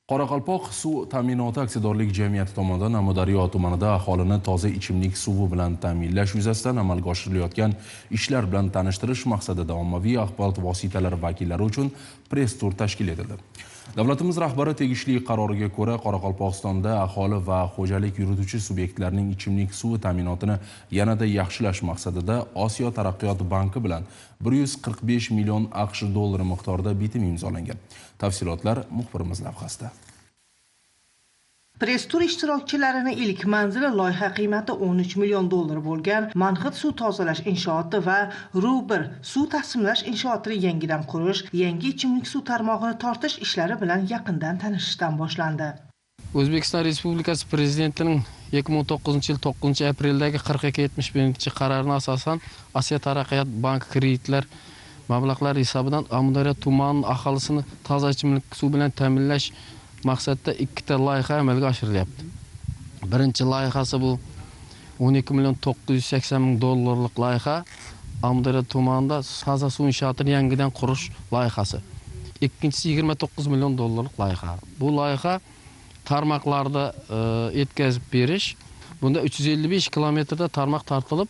Qoraqalpoq suv ta'minoti aksiyadorlik jamiyati tomonidan Amudaryo tumanida aholini toza ichimlik suvi bilan ta'minlash yuzasidan amalga oshirilayotgan ishlar bilan tanishtirish maqsadida ommaviy axborot vositalari vakillari uchun press tur tashkil etildi. Davlatimiz rahbari tegishli qaroriga ko'ra Qoraqalpog'istonda aholi va xo'jalik yurituvchi subyektlarning ichimlik suvi ta'minotini yanada yaxshilash maqsadida Osiyo taraqqiyot banki bilan 145 million AQSh dollari miqdorida bitim imzolangan. Tafsilotlar muxbirimiz lavhasida. Press-tur ishtirokchilarini ilk manzili loyiha qiymati 13 million dollar bo'lgan Manhid suv tozalash inshooti va Ruber suv taqsimlash inshootini yangidan qurish, yangi ichimlik suv tarmog'ini tortish ishlari bilan yaqindan tanishishdan boshlandi. O'zbekiston Respublikasi Prezidentining 2009-yil 9-apreldagi 4271 qaroriga asosan Osiyo taraqqiyot banki kreditlar mablag'lari hisobidan Amudaryo tumani aholisini toza ichimlik suv bilan ta'minlash maqsadda ikkita loyiha amalga oshirilyapti. Birinchi loyihasi bu 12 million 980 ming dollarlik loyiha Amudaryo tumanida toza suv inshootini yangidan qurish loyihasi. Ikkinchisi 29 million dollarlik loyiha. Bu loyiha tarmoqlarda yetkazib berish. Bunda 355 kilometrda tarmoq tortilib,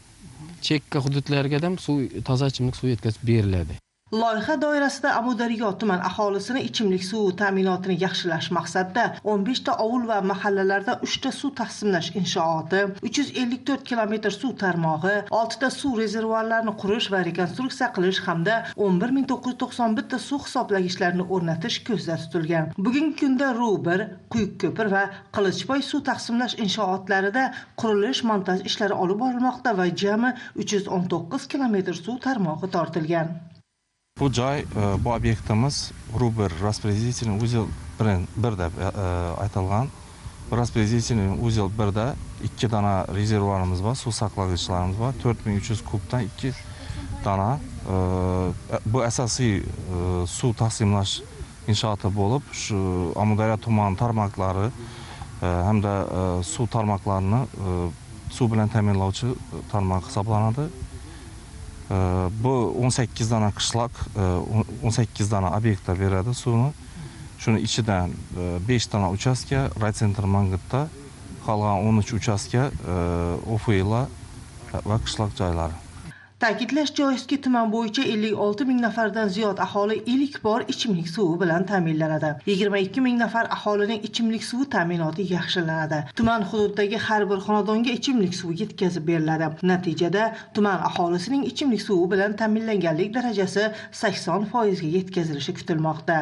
chekka hududlarga ham toza ichimlik suv yetkazib beriladi. Loyiha doirasida Amudaryo tuman aholisini ichimlik suvi ta'minotini yaxshilash maqsadida 15 ta ovul va mahallalarda 3 ta suv taqsimlash inshooti, 354 kilometr suv tarmog'i, 6 ta suv rezervuarlarini qurish va rekonstruksiya qilish hamda 11991 ta suv hisoblagichlarini o'rnatish ko'zda tutilgan. Bugungi kunda Ruber, Quyuqko'pir va Qilichboy suv taqsimlash inshootlarida qurilish montaj ishlari olib borilmoqda va jami 319 kilometr suv tarmog'i tortilgan. Bu joy, bu obyektimiz Ruber распределительный узел 1 deb aytilgan. Распределительный узел 1da 2 dana rezervuarimiz var, suv saqlagichlarimiz var. 4300 kubdan 2 dana. Bu asosiy suv taqsimlash inshooti bo'lib, shu Amudaryo tumani tarmoqlari hamda suv tarmoqlarini suv bilan ta'minlovchi tarmoq hisoblanadi. Bu 18 dana qishloq, 18 dana obyektda beradi suvni. Shuni ichidan 5 dana uchastka raycentr Mangitda, qolgan 13 uchastka Ofuyla va qishloq joylari. Ta'kidlash joizki, tuman bo'yicha 56 ming nafardan ziyod aholi ilk bor ichimlik suvi bilan ta'minlanadi. 22 ming nafar aholining ichimlik suvi ta'minoti yaxshilanadi. Tuman hududidagi har bir xonadonga ichimlik suvi yetkazib beriladi. Natijada tuman aholisining ichimlik suvi bilan ta'minlanganlik darajasi 80% ga yetkazilishi kutilmoqda.